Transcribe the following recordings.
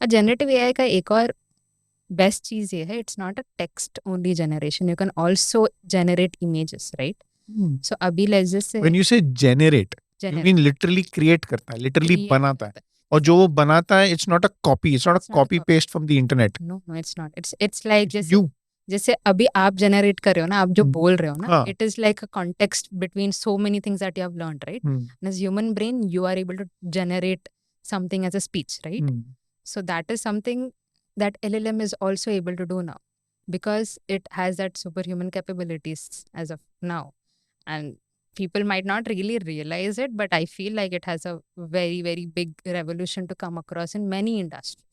Generative AI का एक और बेस्ट चीज ये है, it's not a text only generation, you can also generate images, right? So अभी let's just say When you say generate, you generate mean literally create करता है, literally create बनाता है. करता और जो है. वो बनाता है, it's not a copy, it's not a it's not a copy copy. paste from the internet. No no, it's not. It's like It's जैसे you. जैसे अभी आप जनरेट कर रहे हो ना, आप जो Hmm. बोल रहे हो ना, हाँ. It is like a context between so many things that you have learned, right? Hmm. And as human brain you are able to generate something as a speech, right? Hmm. So that is something that LLM is also able to do now, because it has that superhuman capabilities as of now. And people might not really realize it, but I feel like it has a very, very big revolution to come across in many industries.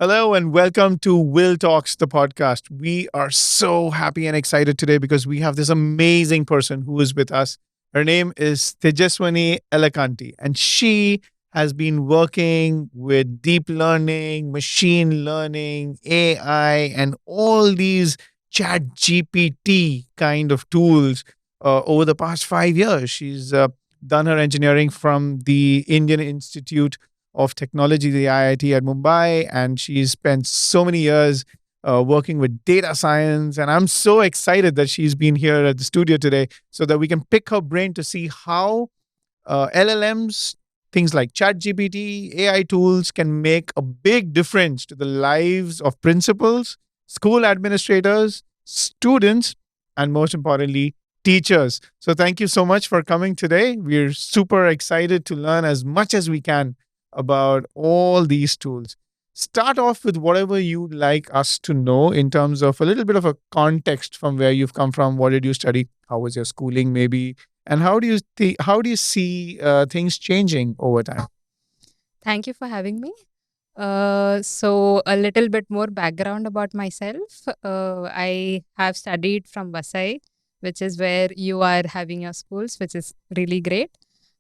Hello and welcome to Will Talks, the podcast. We are so happy and excited today because we have this amazing person who is with us. Her name is Tejaswani Elakanti, and she has been working with deep learning, machine learning, AI, and all these chat GPT kind of tools over the past 5 years. She's done her engineering from the Indian Institute of Technology, the IIT at Mumbai, and she's spent so many years working with data science. And I'm so excited that she's been here at the studio today so that we can pick her brain to see how LLMs, things like ChatGPT, AI tools can make a big difference to the lives of principals, school administrators, students, and most importantly, teachers. So thank you so much for coming today. We're super excited to learn as much as we can about all these tools. Start off with whatever you'd like us to know in terms of a little bit of a context from where you've come from. What did you study? How was your schooling, maybe? And how do you see things changing over time? Thank you for having me. So a little bit more background about myself. I have studied from Vasai, which is where you are having your schools, which is really great.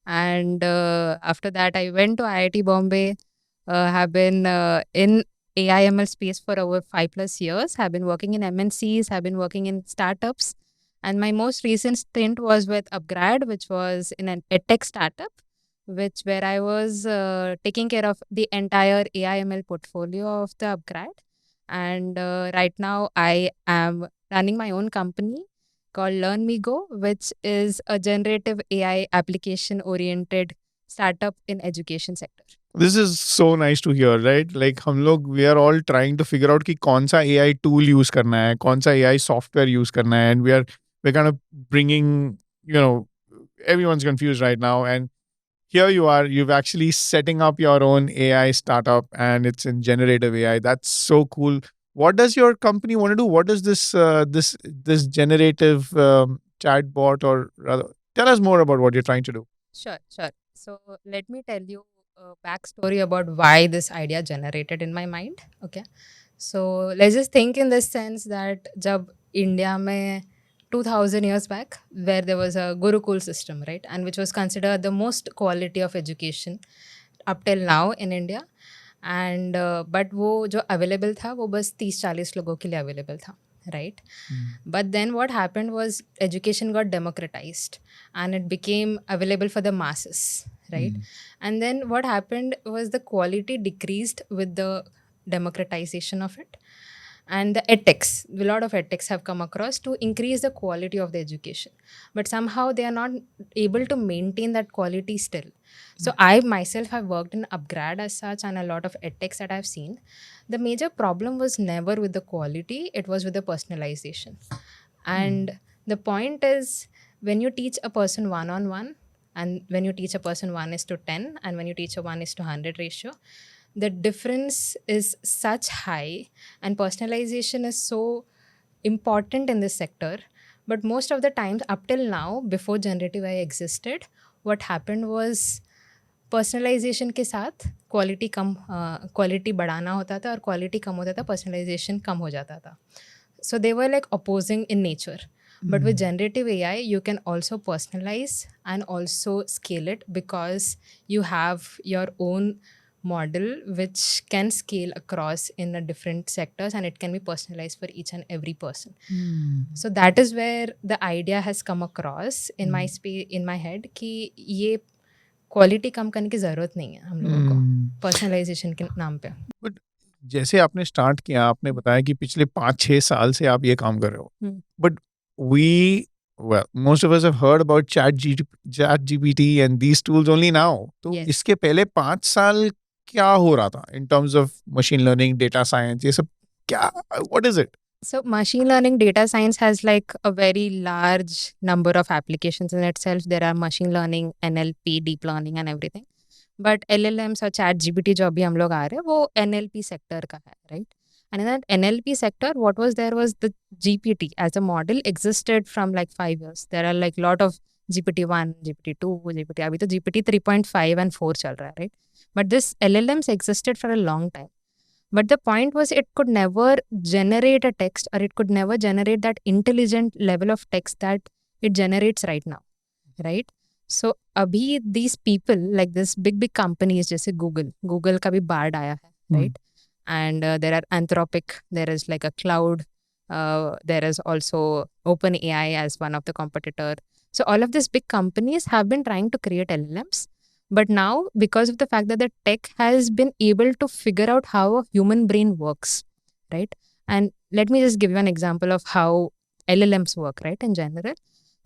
And after that, I went to IIT Bombay. Have been in AIML space for over 5+ years. Have been working in MNCs. Have been working in startups. And my most recent stint was with Upgrad, which was in an edtech startup, which where I was taking care of the entire AIML portfolio of the Upgrad. And right now I am running my own company called Learn Me Go, which is a generative AI application oriented startup in education sector. This is so nice to hear, right? Like हम लोग we are all trying to figure out कि कौन सा AI tool use करना है, कौन सा AI software use करना है, and we're kind of bringing, everyone's confused right now. And here you are, you've actually setting up your own AI startup, and it's in generative AI. That's so cool. What does your company want to do? What does this generative chatbot, or rather, tell us more about what you're trying to do? Sure, sure. So let me tell you a backstory about why this idea generated in my mind. Okay. So let's just think in this sense that जब India में 2000 years back, where there was a Gurukul system, right, and which was considered the most quality of education up till now in India. And but वो जो available था वो बस 30-40 लोगों के लिए available था, right? But then what happened was education got democratized and it became available for the masses, right? And then what happened was the quality decreased with the democratization of it. And the edtechs, a lot of edtechs have come across to increase the quality of the education. But somehow they are not able to maintain that quality still. So I myself have worked in Upgrad as such, and a lot of edtechs that I've seen. The major problem was never with the quality, it was with the personalization. And the point is, when you teach a person one on one, and when you teach a person 1:10, and when you teach a 1:100 ratio, the difference is such high, and personalization is so important in this sector. But most of the times, up till now, before generative AI existed, what happened was personalisation के साथ quality बढ़ाना होता था और quality कम होता था, personalisation कम हो जाता था. So they were like opposing in nature. But with generative AI, you can also personalize and also scale it because you have your own model which can scale across in a different sectors, and it can be personalized for each and every person. So that is where the idea has come across in my in my head कि ये quality कम करने की ज़रूरत नहीं है हम लोगों को पर्सनलाइजेशन के नाम पे. बट जैसे आपने स्टार्ट किया, आपने बताया कि पिछले 5-6 साल से आप ये काम कर रहे हो. But we well, most of us have heard about ChatGPT and these tools only now. तो Yes. इसके पहले 5 साल क्या हो रहा था in terms of machine learning, data science, ये सब क्या, what is it? So machine learning, data science has like a very large number of applications in itself. There are machine learning, NLP, deep learning and everything. But LLMs और chat GPT जो अभी हम लोग आ रहे हैं वो NLP sector का है, right? And in that NLP sector, what was there was the GPT as a model existed from like 5 years. There are like lot of GPT-1, GPT-2, GPT, अभी तो GPT 3.5 and 4 चल रहा है, right? But this LLMs existed for a long time. But the point was it could never generate a text, or it could never generate that intelligent level of text that it generates right now, right? So abhi these people like this big companies जैसे Google का भी board आया है, right? And there are Anthropic, there is like a cloud, there is also OpenAI as one of the competitor. So all of these big companies have been trying to create LLMs. But now, because of the fact that the tech has been able to figure out how a human brain works, right? And let me just give you an example of how LLMs work, right, in general.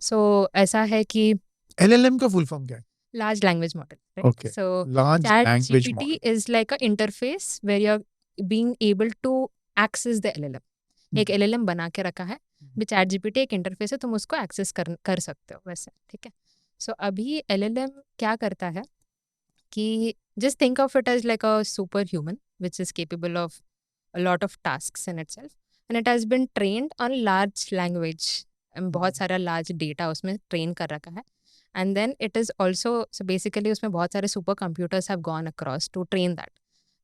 So, ऐसा है कि LLM का full form क्या है? large language model, right? Okay. So, Large language ChatGPT model. is like an interface where you're being able to access the LLM. एक LLM बना के रखा है, भी ChatGPT एक इंटरफेस है, तुम उसको एक्सेस कर सकते हो वैसे, ठीक है. सो अभी LLM क्या करता है कि just think of it as like a superhuman which is capable of a lot of tasks in itself, and it has been trained on large language, बहुत सारा large data उसमें train कर रखा है. And then it is also, so basically उसमें बहुत सारे super computers have gone across to train that.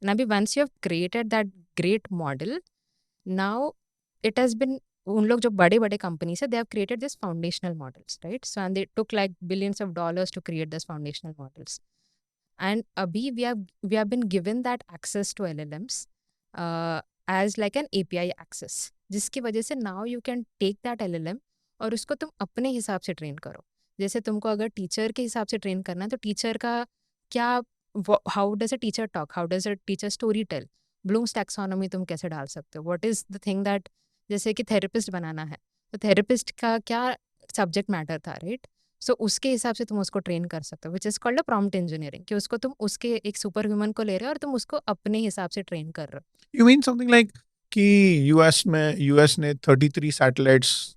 And अभी once you have created that great model, now it has been, उन लोग जो बड़े बड़े companies है, they have created these foundational models, right? So and they took like billions of dollars to create these foundational models. And abhi we have been given that access to LLMs as like an API access, जिसकी वजह से now you can take that LLM और उसको तुम अपने हिसाब से train करो. जैसे तुमको अगर टीचर के हिसाब से ट्रेन करना है तो टीचर का क्या, how does a teacher talk, how does a teacher story tell, Bloom's taxonomy तुम कैसे डाल सकते हो, what is the thing that, जैसे कि थेरेपिस्ट बनाना है तो थेरेपिस्ट का क्या सब्जेक्ट मैटर था, राइट? सो उसके हिसाब से तुम उसको ट्रेन कर सकते हो, which is called a prompt engineering, कि उसको तुम उसके एक सुपर ह्यूमन को ले रहे हो और तुम उसको अपने हिसाब से ट्रेन कर रहे हो. You mean something like कि यूएस ने 33 सैटेलाइट्स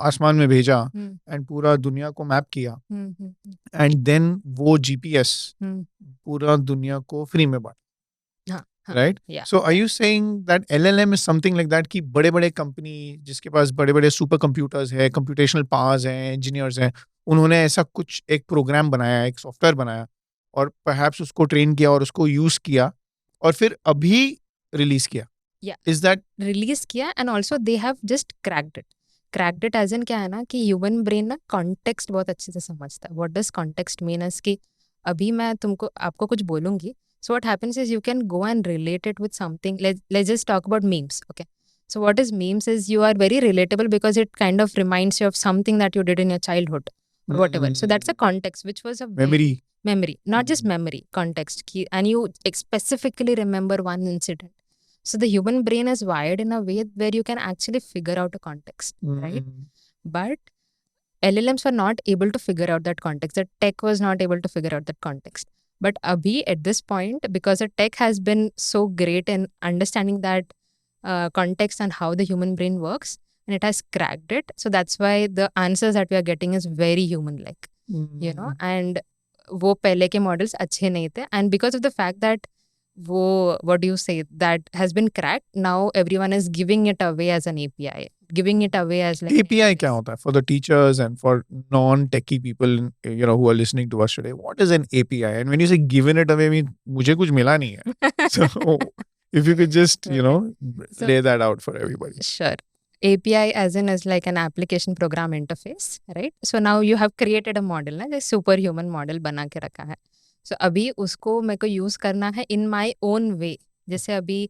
आसमान में भेजा एंड पूरा दुनिया को मैप किया एंड देन वो जीपीएस पूरा दुनिया को फ्री में बांटा. Right? Yeah. So are you saying that LLM is something like that कि बड़े बड़े कंपनी जिसके पास बड़े बड़े सुपर कंप्यूटर्स है, कंप्यूटेशनल पावर्स हैं, इंजीनियर्स हैं, उन्होंने ऐसा कुछ एक प्रोग्राम बनाया, एक सॉफ्टवेयर बनाया और perhaps उसको ट्रेन किया और उसको यूज किया और फिर अभी रिलीज किया? Yeah. Is that रिलीज किया and also they have just cracked it as in क्या है ना कि ह्यूमन ब्रेन ना कॉन्टेक्स्ट बहुत अच्छे से समझता है. What does context mean is कि अभी मैं तुमको आपको कुछ बोलूंगी, so what happens is you can go and relate it with something. Let's just talk about memes, okay? So what is memes is you are very relatable because it kind of reminds you of something that you did in your childhood or whatever. So that's a context which was a memory, not just memory, context ki, and you specifically remember one incident. So the human brain is wired in a way where you can actually figure out a context, right? But LLMs were not able to figure out that context. The tech was not able to figure out that context. But abhi at this point, because the tech has been so great in understanding that context and how the human brain works, and it has cracked it. So that's why the answers that we are getting is very human-like, you know. And वो पहले के models अच्छे नहीं थे. And because of the fact that वो, what do you say, that has been cracked, now everyone is giving it away as an API. Giving it away as like API क्या होता है for the teachers and for non-techie people who are listening to us today? What is an API? And when you say given it away, I mean मुझे कुछ मिला नहीं है. So if you could just lay that out for everybody. Sure. API as in is like an application program interface, right? So now you have created a model, ना, जैसे superhuman model बना के रखा है. सो अभी उसको मेरे को यूज़ करना है इन माय ओन वे। जैसे अभी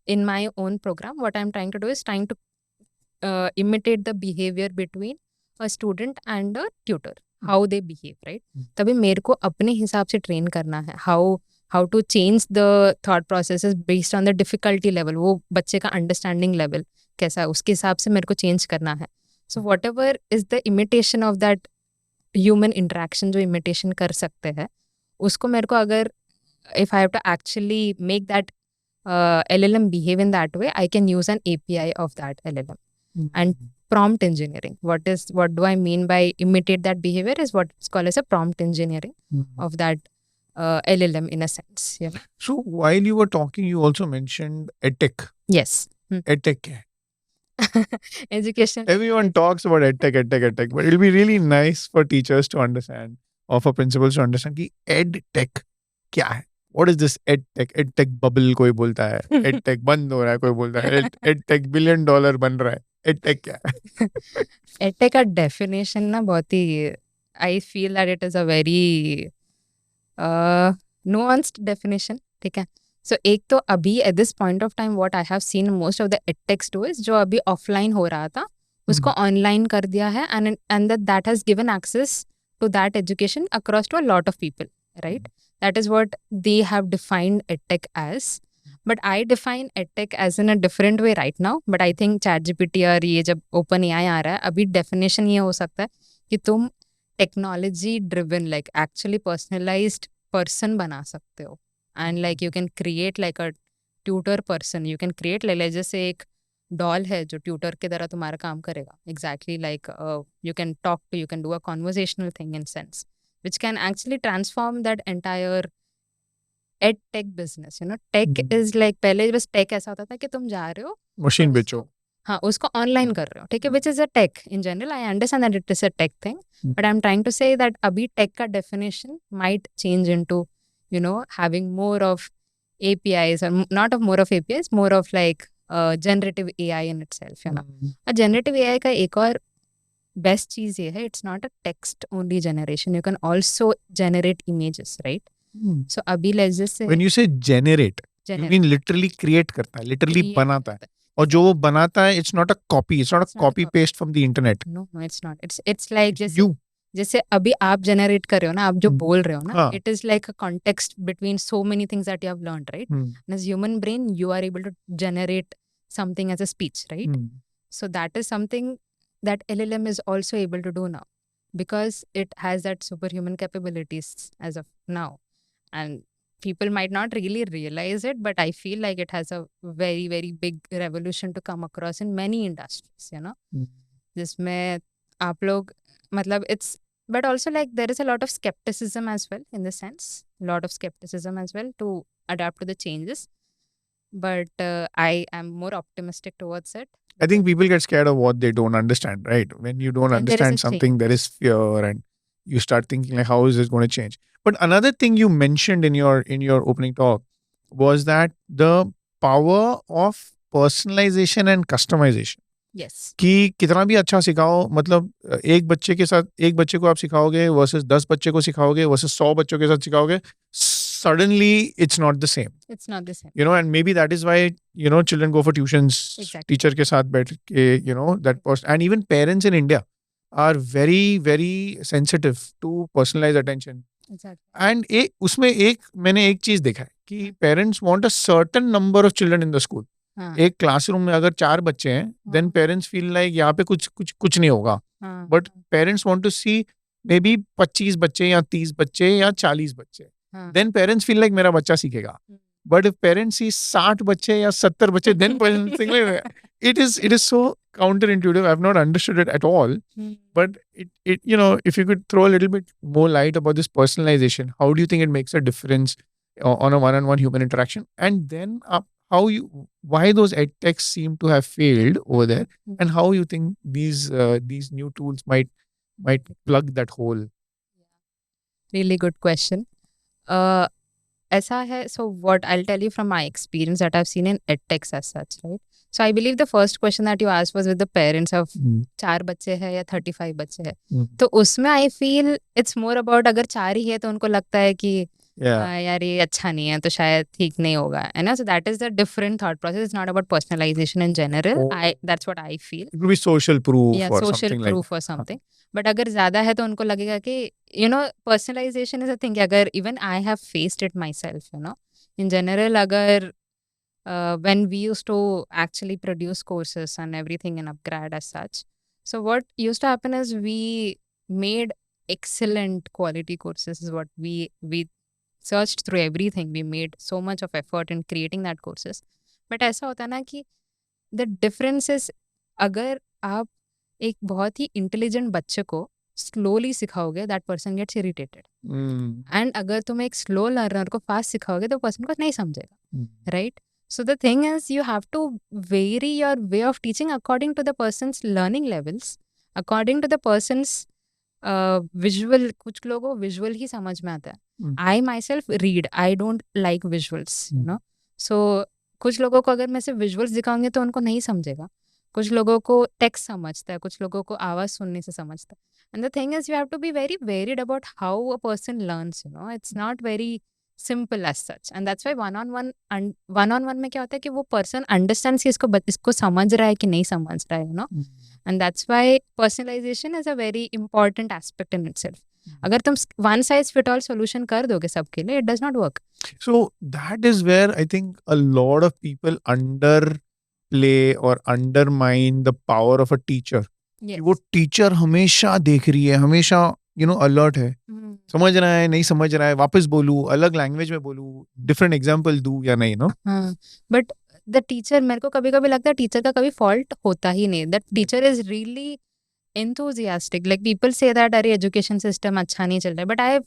in my own program, what I'm trying to do is trying to imitate the behavior between a student and a tutor, how they behave, right? तभी मेरे को अपने हिसाब से ट्रेन करना है how to change the thought processes based on the difficulty level, वो बच्चे का अंडरस्टैंडिंग लेवल कैसा है उसके हिसाब से मेरे को चेंज करना है। So what ever is the imitation of that human interaction जो इमिटेशन कर सकते हैं उसको मेरे को अगर if I have to actually make that LLM behave in that way, I can use an API of that LLM. And prompt engineering. What do I mean by imitate that behavior is what's called as a prompt engineering of that LLM in a sense. Yeah. So while you were talking, you also mentioned edtech. Yes. Edtech क्या है? Education. Everyone talks about edtech, but it'll be really nice for teachers to understand, or for principals to understand कि edtech क्या है? What is this edtech? Edtech bubble कोई बोलता है, edtech बंद हो रहा है कोई बोलता है, edtech $1 billion बन रहा है, edtech क्या है? edtech का definition ना बहुत ही I feel that it is a very nuanced definition, ठीक है? So एक तो अभी at this point of time what I have seen most of the edtech stories जो अभी offline हो रहा था उसको online कर दिया है and that has given access to that education across to a lot of people, right? That is what they have defined edtech as. But I define edtech as in a different way right now. But I think ChatGPT और ये जब OpenAI आ रहा है अभी definition ये हो सकता है कि तुम technology driven like actually personalized person बना सकते हो. And like you can create like a tutor person. You can create like जैसे एक डॉल है जो ट्यूटर की तरह तुम्हारा काम करेगा exactly like you can talk to you can do a conversational thing in sense which can actually transform that entire ed tech business. You know tech is like पहले बस टेक ऐसा होता था कि तुम जा रहे हो मशीन बेचो, हाँ उसको ऑनलाइन कर रहे हो, ठीक है, which is a tech in general. I understand that it is a tech thing but I am trying to say that अभी टेक का definition might change into you know having more of APIs or not of more of APIs, more of like generative AI in itself, you know. A generative AI का एक और best चीज ये है, it's not a text only generation. You can also generate images, right? So अभी let's just say when you say generate, you mean literally create करता है, literally बनाता है, और जो वो बनाता है it's not a copy, it's not a copy paste from the internet. No, it's not. It's like जैसे अभी आप जनरेट कर रहे हो ना, आप जो बोल रहे हो ना, it is like a context between so many things that you have learned, right? And as human brain you are able to generate something as a speech, right? So that is something that LLM is also able to do now because it has that superhuman capabilities as of now. And people might not really realize it, but I feel like it has a very, very big revolution to come across in many industries, you know? जिसमें आप लोग मतलब it's but also like there is a lot of skepticism as well in the sense, lot of skepticism as well to adapt to the changes. But I am more optimistic towards it. I think people get scared of what they don't understand, right? When you don't understand something, there is fear and you start thinking like, how is this going to change? But another thing you mentioned in your opening talk was that the power of personalization and customization. Yes. कि कितना भी अच्छा सिखाओ, मतलब एक बच्चे के साथ एक बच्चे को आप सिखाओगे वर्सेस 10 बच्चे को सिखाओगे वर्सेस 100 बच्चों के साथ सिखाओगे, suddenly it's not the same. It's not the same. You know, and maybe that is why, you know, children go for tuitions. Exactly. Teacher के साथ बैठ के, you know, that person, and even parents in India are very, very sensitive to personalized attention. Exactly. And उसमें मैंने एक चीज देखा है कि parents want a certain number of children in the school. एक क्लासरूम में अगर 4 बच्चे हैं, then parents feel like यहाँ पे कुछ नहीं होगा. But parents want to see maybe 25 बच्चे या 30 बच्चे या 40 बच्चे. Then parents feel like मेरा बच्चा सीखेगा. But if parents see 60 बच्चे या 70 बच्चे, then parents think like it is so counterintuitive. I've not understood it at all. But it you know, if you could throw a little bit more light about this personalization, how do you think it makes a difference on a one-on-one human interaction? And then why those edtechs seem to have failed over there, and how you think these new tools might plug that hole? Really good question. ऐसा है, so what I'll tell you from my experience that I've seen in edtechs as such, right? So I believe the first question that you asked was with the parents of 4 बच्चे हैं या 35 बच्चे हैं. तो उसमें I feel it's more about अगर 4 ही है तो उनको लगता है कि Yeah. यार ये अच्छा नहीं है तो शायद ठीक नहीं होगा, है ना? So that is the different thought process. It's not about personalization in general. Oh, That's what I feel. it could be social proof या or social something like proof और that. हाँ. समथिंग, बट अगर ज़्यादा है तो उनको लगेगा कि पर्सनलाइजेशन इज अ थिंग. अगर even I have faced it my self, in general, अगर when we used to actually produce courses and everything in upgrad as such, so what used to happen is we made excellent quality courses is what we searched through everything. We made so much of effort in creating that courses. But ऐसा होता है ना कि the difference is, अगर आप एक बहुत ही intelligent बच्चे को स्लोली सिखाओगे, that person gets irritated. Mm. And अगर तुम एक स्लो लर्नर को फास्ट सिखाओगे तो पर्सन को नहीं समझेगा, Mm. Right? So the thing is, you have to vary your way of teaching according to the person's learning levels, according to the person's visual. कुछ लोगों को visual ही समझ में आता है. Mm. I myself read. I don't like visuals, Mm. So कुछ लोगों को अगर मैं सिर्फ visuals दिखाऊंगी तो उनको नहीं समझेगा. कुछ लोगों को टेक्स्ट समझता है, कुछ लोगों को आवाज़ सुनने से समझता है. And the thing is, you have to be very varied about how a person learns, It's not very simple as such. And that's why one on one में क्या होता है कि वो person understands कि इसको समझ रहा है कि नहीं समझ रहा है, Mm. And that's why personalization is a very important aspect in itself. अगर तुम one size fit all solution कर दोगे सबके लिए, it does not work. So that is where I think a lot of people underplay or undermine the power of a teacher. Yes. कि वो teacher हमेशा देख रही है, हमेशा अलर्ट है, समझ रहा है नहीं समझ रहा है, वापस बोलूं, अलग लैंग्वेज में बोलूं, डिफरेंट एग्जांपल दूं या नहीं. हाँ, बट द टीचर, मेरे को कभी कभी लगता है टीचर का कभी फॉल्ट होता ही नहीं. That teacher is really enthusiastic. Like people say that अरे एजुकेशन सिस्टम अच्छा नहीं चल रहा है, but I have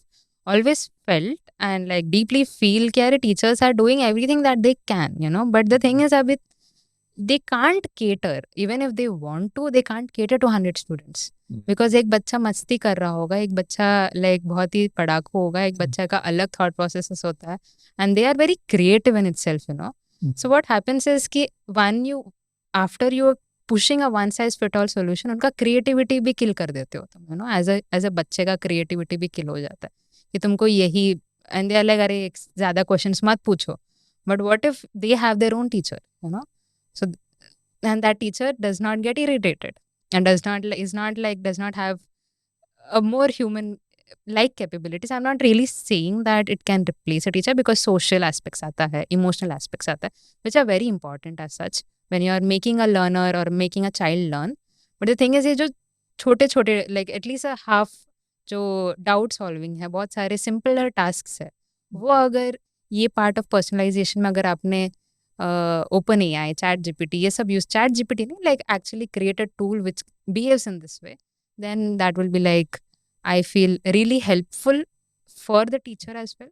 always felt and like deeply feel कि अरे teachers are doing everything that they can, but the thing is अभी they can't cater. Even if they want to, they can't cater to 100 students. Because एक बच्चा मस्ती कर रहा होगा, एक बच्चा लाइक बहुत ही पढ़ाकू होगा, एक बच्चा का अलग थॉट प्रोसेस होता है, and they are very creative in itself. So what happens is कि after you pushing a one size fit all solution, उनका creativity भी kill कर देते हो तुम, as a बच्चे का creativity भी kill हो जाता है कि तुमको यही, and they are like अरे ज़्यादा questions मत पूछो. But what if they have their own teacher, So, and that teacher does not get irritated and does not have a more human like capabilities. I'm not really saying that it can replace a teacher, because social aspects aata hai, emotional aspects aata hai, which are very important as such when you are making a learner or making a child learn. But the thing is, ये जो छोटे like at least a half जो doubt solving है, बहुत सारे simpler tasks है, वो अगर ये part of personalization में अगर आपने ओपन एआई, चैट जीपीटी, ये सब यूज, चैट जीपीटी नहीं, like actually create a tool which behaves in this way, then that will be like, I feel really helpful for the teacher as well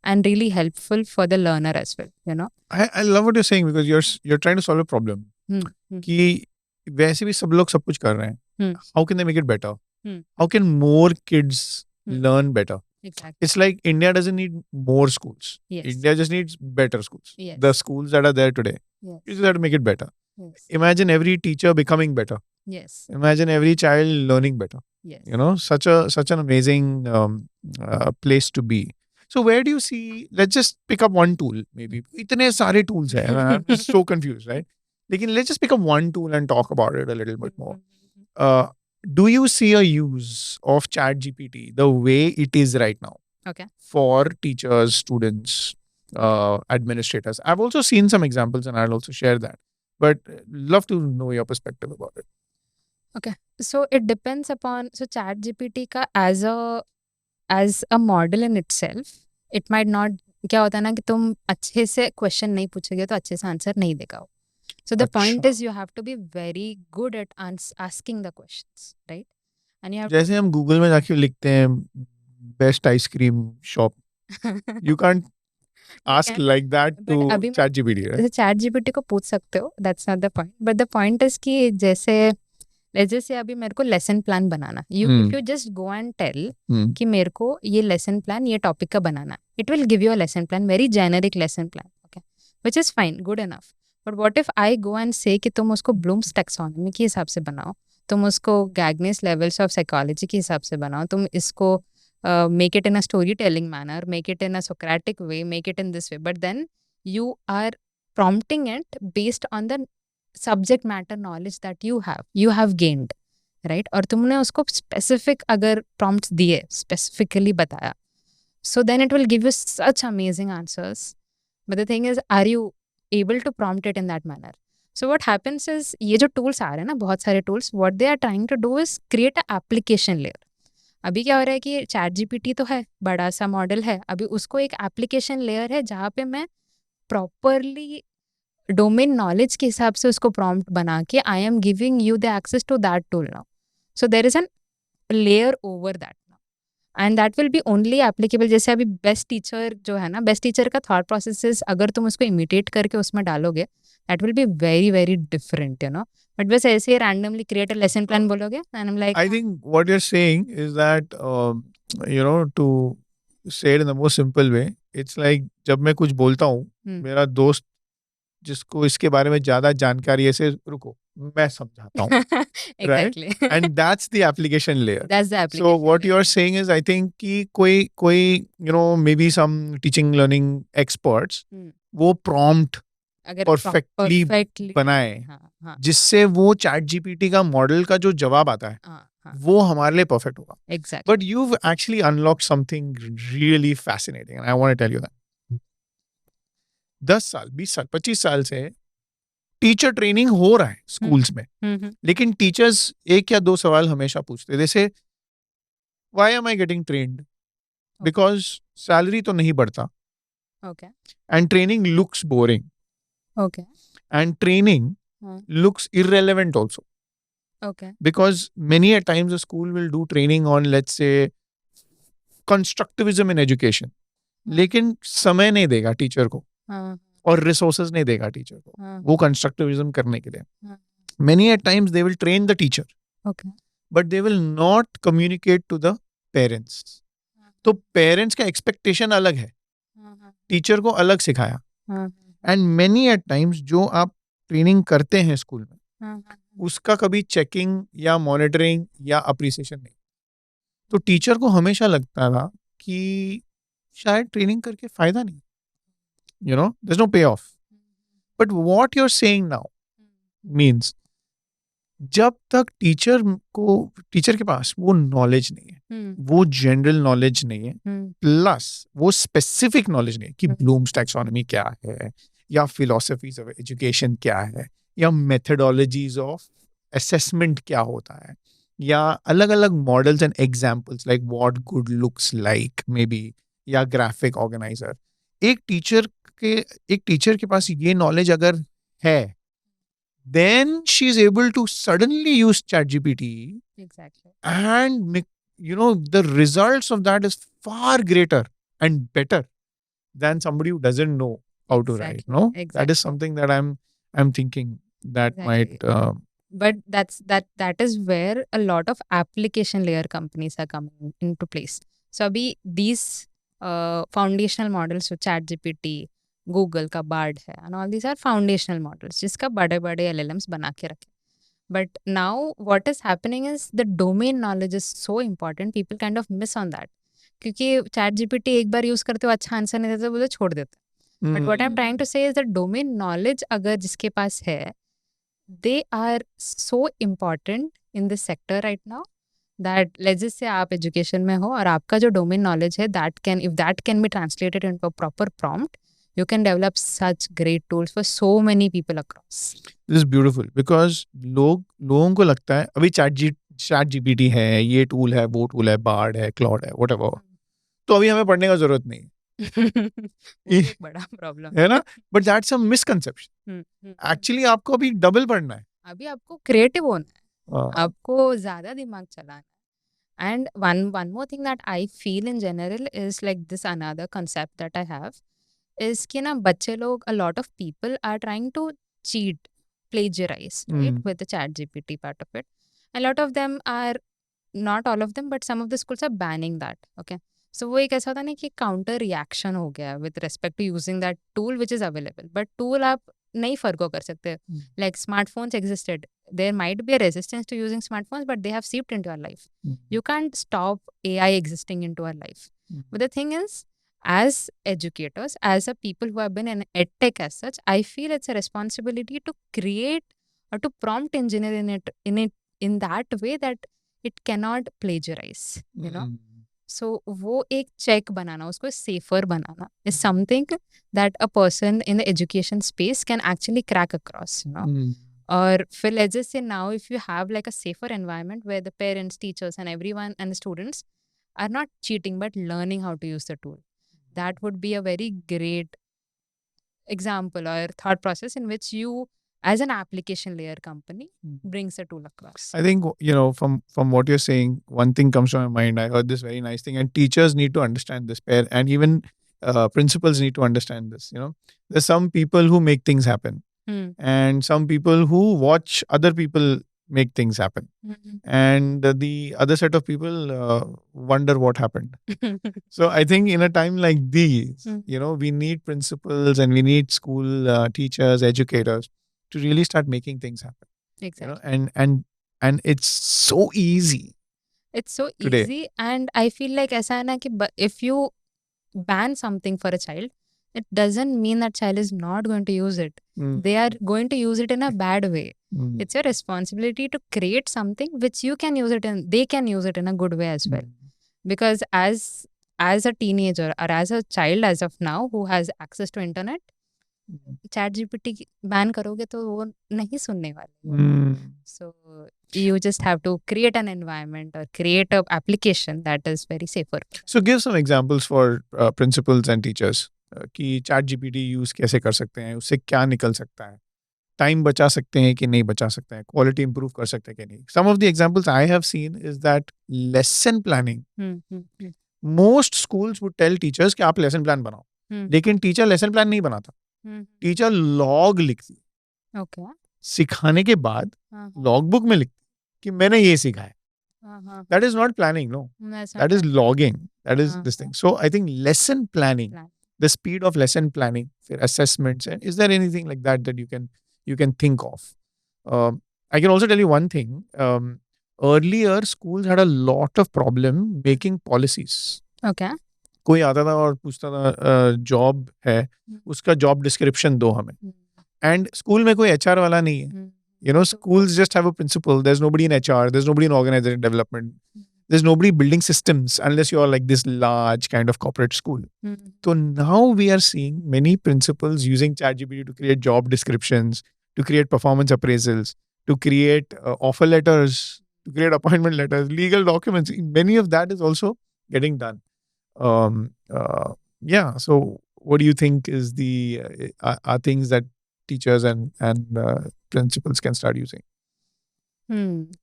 and really helpful for the learner as well. I love what you're saying, because you're trying to solve a problem. कि वैसे भी सब लोग सब कुछ कर रहे हैं. How can they make it better? How can more kids learn better? Exactly. It's like India doesn't need more schools. Yes. India just needs better schools. Yes. The schools that are there today, Yes. you just have to make it better. Yes. Imagine every teacher becoming better. Yes. Imagine every child learning better. Yes. Such an amazing place to be. So where do you see, let's just pick up one tool, maybe. Itne sare tools hai. I'm just so confused, right? Let's just pick up one tool and talk about it a little bit more. Do you see a use of ChatGPT the way it is right now? Okay. For teachers, students, administrators. I've also seen some examples and I'll also share that. But love to know your perspective about it. Okay. So it depends upon, so ChatGPT का as a model in itself, it might not, क्या होता है ना कि तुम अच्छे से question नहीं पूछोगे तो अच्छे से आंसर नहीं देगा. So the point is, you have to be very good at asking the questions, right? And you have जैसे हम गूगल में जाके लिखते हैं best ice cream shop, you can't ask like that to ChatGPT, right? ChatGPT को पूछ सकते हो, that's not the point. But the point is कि जैसे अभी मेरे को lesson plan banana, if you just go and tell कि मेरे को ये लेसन प्लान ये टॉपिक का बनाना, it will give you a lesson plan, very generic lesson plan, okay, which is fine, good enough. But what if I go and say कि तुम उसको blooms taxonomy के हिसाब से बनाओ, तुम उसको गैग्नेस लेवल्स ऑफ साइकोलॉजी के हिसाब से बनाओ, तुम इसको make it in a storytelling manner, make it in a Socratic way, make it in this way. But then you are prompting it based on the subject matter knowledge that you have gained, right? और तुमने उसको specific अगर prompts दिए, specifically बताया, so then it will give you such amazing answers. But the thing is, are you able to prompt it in that manner? So what happens is, ये जो tools आ रहे हैं ना, बहुत सारे tools, what they are trying to do is create a application layer. अभी क्या हो रहा है कि चैट जीपीटी तो है, बड़ा सा मॉडल है, अभी उसको एक एप्लीकेशन लेयर है जहाँ पे मैं प्रॉपरली डोमेन नॉलेज के हिसाब से उसको प्रॉम्प्ट बना के I am giving you the access to that tool now. So there is an layer over that now and that will be only applicable. जैसे अभी बेस्ट टीचर जो है ना, बेस्ट टीचर का थॉट प्रोसेसेस अगर तुम उसको इमिटेट करके उसमें डालोगे, that will be very very different, you know. But बस ऐसे ही randomly create a lesson plan बोलोगे and I am like, I think what you're saying is that, to say it in the most simple way, it's like जब मैं कुछ बोलता हूँ, मेरा दोस्त जिसको इसके बारे में ज्यादा जानकारी है, से रुको मैं समझाता हूँ, right? exactly. And that's the application layer. That's the So application what layer. you're saying is, I think कि कोई maybe some teaching learning experts वो prompt अगर perfectly perfectly बनाए, हाँ हाँ जिससे वो चैट जीपीटी का मॉडल का जो जवाब आता है हाँ वो हमारे लिए परफेक्ट होगा. exactly. But you've actually unlocked something really fascinating, and I want to tell you that. 10 साल, 20 साल, 25 साल से टीचर ट्रेनिंग हो रहा है स्कूल्स में, लेकिन टीचर्स एक या दो सवाल हमेशा पूछते हैं, जैसे why am I getting trained, because salary तो नहीं बढ़ता, okay and training looks boring, okay and training looks irrelevant also, okay because many a times a school will do training on, let's say, constructivism in education, लेकिन समय नहीं देगा teacher को और resources नहीं देगा टीचर को वो कंस्ट्रक्टिविज्म करने के लिए. Many a times they will train the teacher, okay but they will not communicate to the parents. तो पेरेंट्स का एक्सपेक्टेशन अलग है, टीचर को अलग सिखाया, एंड मेनी एट टाइम्स जो आप ट्रेनिंग करते हैं स्कूल में उसका कभी चेकिंग या मॉनिटरिंग या अप्रिसिएशन नहीं. तो टीचर को हमेशा लगता था कि शायद ट्रेनिंग करके फायदा नहीं, there's no payoff. But what you're saying now means जब तक टीचर के पास वो नॉलेज नहीं है, वो जनरल नॉलेज नहीं है, प्लस वो स्पेसिफिक नॉलेज नहीं है कि ब्लूम्स टैक्सोनॉमी क्या है, या फिलॉसफीज ऑफ एजुकेशन क्या है, या मेथडोलॉजीज ऑफ असेसमेंट क्या होता है, या अलग अलग models and examples like what good looks like may be, या ग्राफिक ऑर्गेनाइजर. एक टीचर के पास ये नॉलेज अगर है, then she is able to suddenly use ChatGPT. exactly And the results of that is far greater and better than somebody who doesn't know how to write. Exactly. No, Exactly. that is something that I'm thinking that Exactly. might. But that is where a lot of application layer companies are coming into place. So abhi these foundational models, so ChatGPT, Google का Bard है and all these are foundational models जिसका बड़े बड़े LLMs बना के रखे. But now what is happening is the domain knowledge is so important. People kind of miss on that, क्योंकि ChatGPT एक बार यूज करते हो अच्छा आंसर नहीं देते बोले छोड़ देते. But what I am trying to say is the domain knowledge अगर जिसके पास है, they are so important in this sector right now that let's just say आप एजुकेशन में हो और आपका जो डोमेन नॉलेज है that can be translated into a proper prompt, you can develop such great tools for so many people across. This is beautiful because लोगों को लगता है अभी चैट जीपीटी है, ये टूल है, वो टूल है, बार्ड है, क्लॉड है, व्हाटएवर, तो अभी हमें पढ़ने का जरूरत नहीं वो एक बड़ा प्रॉब्लम है ना. But that's a misconception. Actually आपको अभी डबल पढ़ना है, अभी आपको क्रिएटिव होना है, आपको ज्यादा दिमाग चलाना है. And one more thing that I feel in general is like this another concept that I have is कि ना बच्चे लोग, a lot of people are trying to cheat, plagiarize, right, with the chat GPT part of it. A lot of them are, not all of them, but some of the schools are banning that. Okay, so वो एक ऐसा होता ना कि counter reaction हो गया with respect to using that tool which is available. But tool आप नई फर्को कर सकते. Like smartphones existed there might be a resistance to using smartphones, but they have seeped into our life. You can't stop AI existing into our life. But the thing is, as educators, as a people who have been in edtech as such, I feel it's a responsibility to create or to prompt engineer in that way that it cannot plagiarize, you know. So वो एक check बनाना, उसको safer banana is something that a person in the education space can actually crack across, you know. Or for let's just say now, if you have like a safer environment where the parents, teachers, and everyone and the students are not cheating but learning how to use the tool, that would be a very great example or thought process in which you, as an application layer company, brings the tool across. I think, from what you're saying, one thing comes to my mind. I heard this very nice thing, and teachers need to understand this pair, and even principals need to understand this. There's some people who make things happen, and some people who watch other people make things happen, and the other set of people wonder what happened. So I think in a time like these, we need principals and we need school teachers, educators to really start making things happen. Exactly. And it's so easy. It's so today. easy, and I feel like ऐसा है ना कि if you ban something for a child, it doesn't mean that child is not going to use it. They are going to use it in a bad way. It's your responsibility to create something which you can use it in, they can use it in a good way as well. Because as a teenager or as a child as of now who has access to internet, ChatGPT ban करोगे तो वो नहीं सुनने वाले. So you just have to create an environment or create an application that is very safer. So give some examples for principals and teachers कि ChatGPT use कैसे कर सकते हैं, उससे क्या निकल सकता है, टाइम बचा सकते हैं कि नहीं बचा सकते हैं, क्वालिटी इंप्रूव कर सकते हैं कि नहीं. Some of the examples I have seen is that lesson planning. Most schools would tell teachers कि आप lesson plan बनाओ, लेकिन टीचर lesson plan नहीं बनाता. टीचर लॉग लिखती. Okay. सिखाने के बाद लॉग बुक में लिखती कि मैंने ये सीखा है. That is not planning, no. That is logging. That is this thing. So I think lesson planning, the speed of lesson planning, assessments, and is there anything like that that you can think of? I can also tell you one thing. Earlier, schools had a lot of problem making policies. Okay. कोई आता था और पूछता था job है, उसका job description दो हमें. एंड स्कूल में कोई एचआर वाला नहीं है. Schools just have a principal. There's nobody in HR. There's nobody in organization development. There's nobody building systems unless you're like this large kind of corporate school. So now we are seeing many principals using ChatGPT to create job descriptions, to create performance appraisals, to create offer letters, to create appointment letters, legal documents. Many of that is also getting done. So what do you think is the are things that teachers and principals can start using?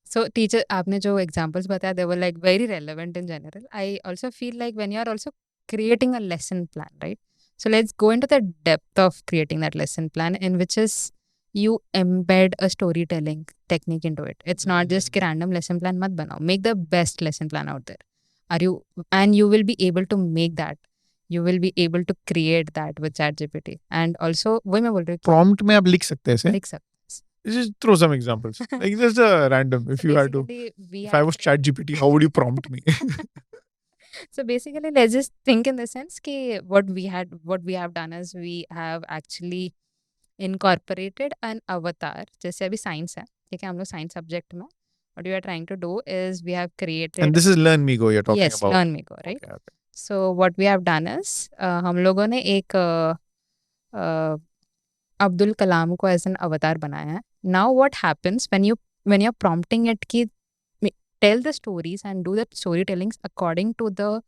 So teacher, आपने जो examples बताया, they were like very relevant in general. I also feel like when you are also creating a lesson plan, right? So let's go into the depth of creating that lesson plan, in which is you embed a storytelling technique into it. It's not just कि random lesson plan मत बनाओ. Make the best lesson plan out there. And you will be able to make that. You will be able to create that with ChatGPT. And also, वही मैं बोल रही हूँ. Prompt में आप लिख सकते हैं इसे? लिख सकते. Just throw some examples. Like just random. If you had to, if I was ChatGPT, how would you prompt me? So basically, let's just think in the sense कि what we have done is we have actually incorporated an avatar. जैसे अभी science है, ठीक है, हम लोग science subject में. What we are trying to do is we have created. And this is Learn Me Go you're talking yes, about. Yes, Learn Me Go, right? Okay. So what we have done is हम लोगों ने एक अब्दुल कलाम को as an अवतार बनाया है. Now what happens when you're prompting it कि tell the stories and do the storytellings according to the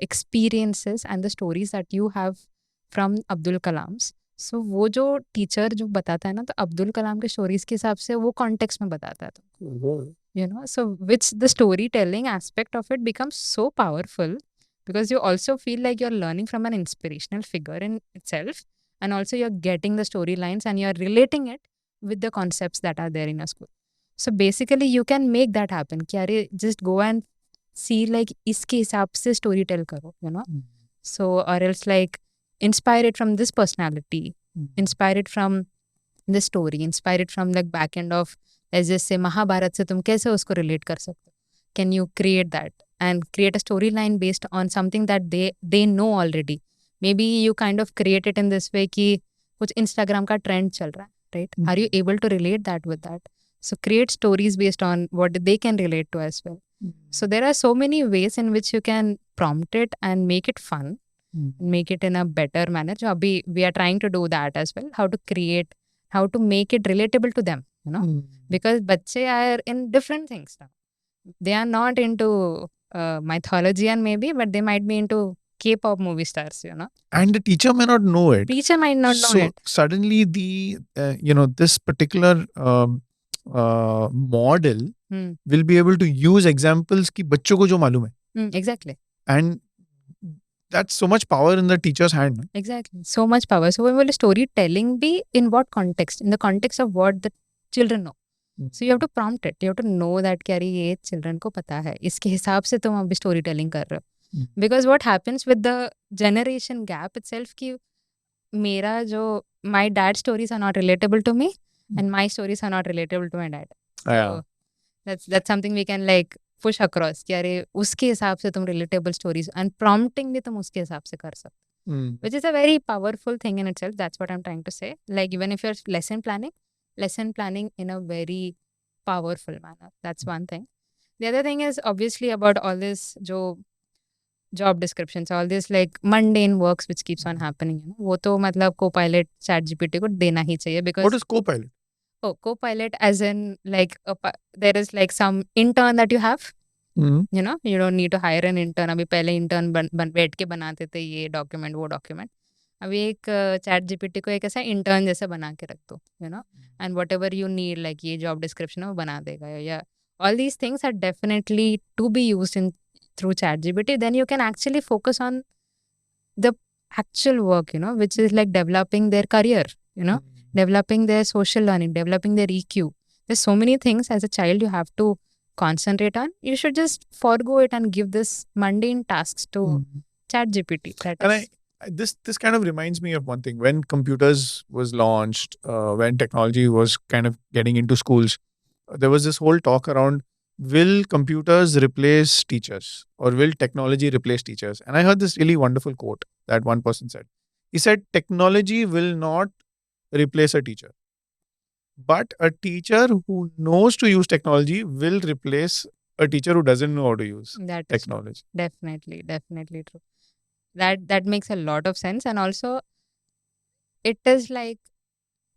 experiences and the stories that you have from Abdul Kalam's. So वो जो टीचर जो बताता है ना, तो अब्दुल कलाम के स्टोरीज के हिसाब से वो कॉन्टेक्स्ट में बताता है. तो so which the storytelling aspect of it becomes so powerful because you also feel like you're learning from an inspirational figure in itself, and also you're getting the storylines and you're relating it with the concepts that are there in a school. So basically you can make that happen कि अरे just go and see like इसके हिसाब से story tell करो, So or else like inspire it from this personality, inspire it from this story, inspire it from the back end of Let's just say Mahabharat से तुम कैसे उसको relate कर सकते हो? Can you create that and create a storyline based on something that they know already? Maybe you kind of create it in this way कि कुछ Instagram का trend चल रहा है, right? Are you able to relate that with that? So create stories based on what they can relate to as well. So there are so many ways in which you can prompt it and make it fun, make it in a better manner. जो अभी we are trying to do that as well. How to create, how to make it relatable to them, you know, because बच्चे are in different things now. They are not into mythology and maybe, but they might be into K-pop movie stars, you know. And the teacher may not know it. Teacher might not know So it. suddenly the, this particular model will be able to use examples कि बच्चों को जो मालूम है. Exactly. And that's so much power in the teacher's hand. No? Exactly. So much power. So when will storytelling be in what context? In the context of what the children know. So you have to prompt it. You have to know that कि अरे ये children को पता है. इसके हिसाब से तुम अभी storytelling कर रहे हो. Because what happens with the generation gap itself कि मेरा जो my dad's stories are not relatable to me and my stories are not relatable to my dad. So that's something we can like push across कि अरे उसके हिसाब से तुम relatable stories and prompting भी तुम उसके हिसाब से कर सकते. Which is a very powerful thing in itself. That's what I'm trying to say. Like even if you're lesson planning in a very powerful manner. That's one thing. The other thing is obviously about all this jo job descriptions, all this like mundane works which keeps on happening. You know, वो तो मतलब co-pilot ChatGPT को देना ही चाहिए because. What is co-pilot? Oh, co-pilot as in like there is like some intern that you have. You know, you don't need to hire an intern. अभी पहले intern बैठ के बनाते थे ये document वो document. अभी एक चैट जीपीटी को एक ऐसा इंटर्न जैसा बना के रख दो, you know, and whatever you need like ये जॉब डिस्क्रिप्शन है वो बना देगा. या all these things are definitely to be used in through chat GPT. Then you can actually focus on the actual work, you know, which is like developing their career, you know, developing their social learning, developing their EQ. There's so many things as a child you have to concentrate on. You should just forego it and give this mundane tasks to chat GPT. This kind of reminds me of one thing. When computers was launched, when technology was kind of getting into schools, there was this whole talk around, will computers replace teachers or will technology replace teachers? And I heard this really wonderful quote that one person said. He said, technology will not replace a teacher, but a teacher who knows to use technology will replace a teacher who doesn't know how to use technology. Definitely true. That makes a lot of sense. And also it is like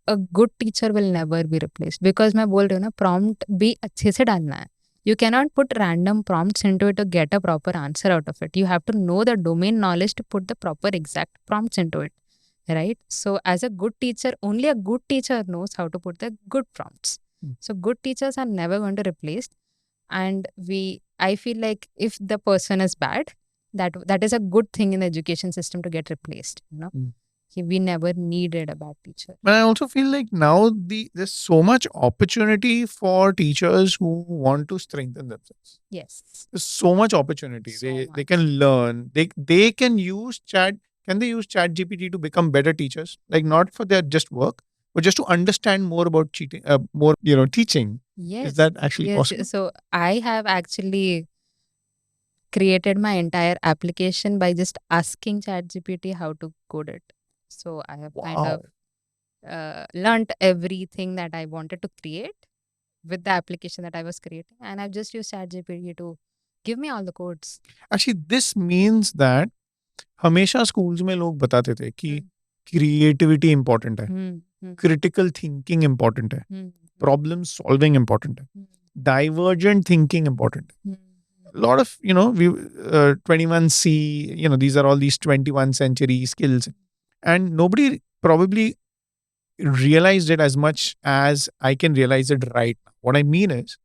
a good teacher will never be replaced because मैं बोल रही हूँ ना, prompt भी अच्छे से डालना है. You cannot put random prompts into it to get a proper answer out of it. You have to know the domain knowledge to put the proper exact prompts into it, right? So as a good teacher, only a good teacher knows how to put the good prompts. So good teachers are never going to replace. And I feel like if the person is bad, that is a good thing in the education system to get replaced, you know. We never needed a bad teacher. But I also feel like now there's so much opportunity for teachers who want to strengthen themselves. Yes. There's so much opportunity. They can learn. They can use Can they use ChatGPT to become better teachers? Like not for their just work, but just to understand more about teaching. Yes. Is that actually possible? So I have actually created my entire application by just asking ChatGPT how to code it. So I have kind of learned everything that I wanted to create with the application that I was creating. And I've just used ChatGPT to give me all the codes. Actually, this means that हमेशा schools में लोग बताते थे कि creativity important है, critical thinking important है, problem solving important है, divergent thinking important है. A lot of, 21C, these are all these 21st century skills. And nobody probably realized it as much as I can realize it right now. What I mean is,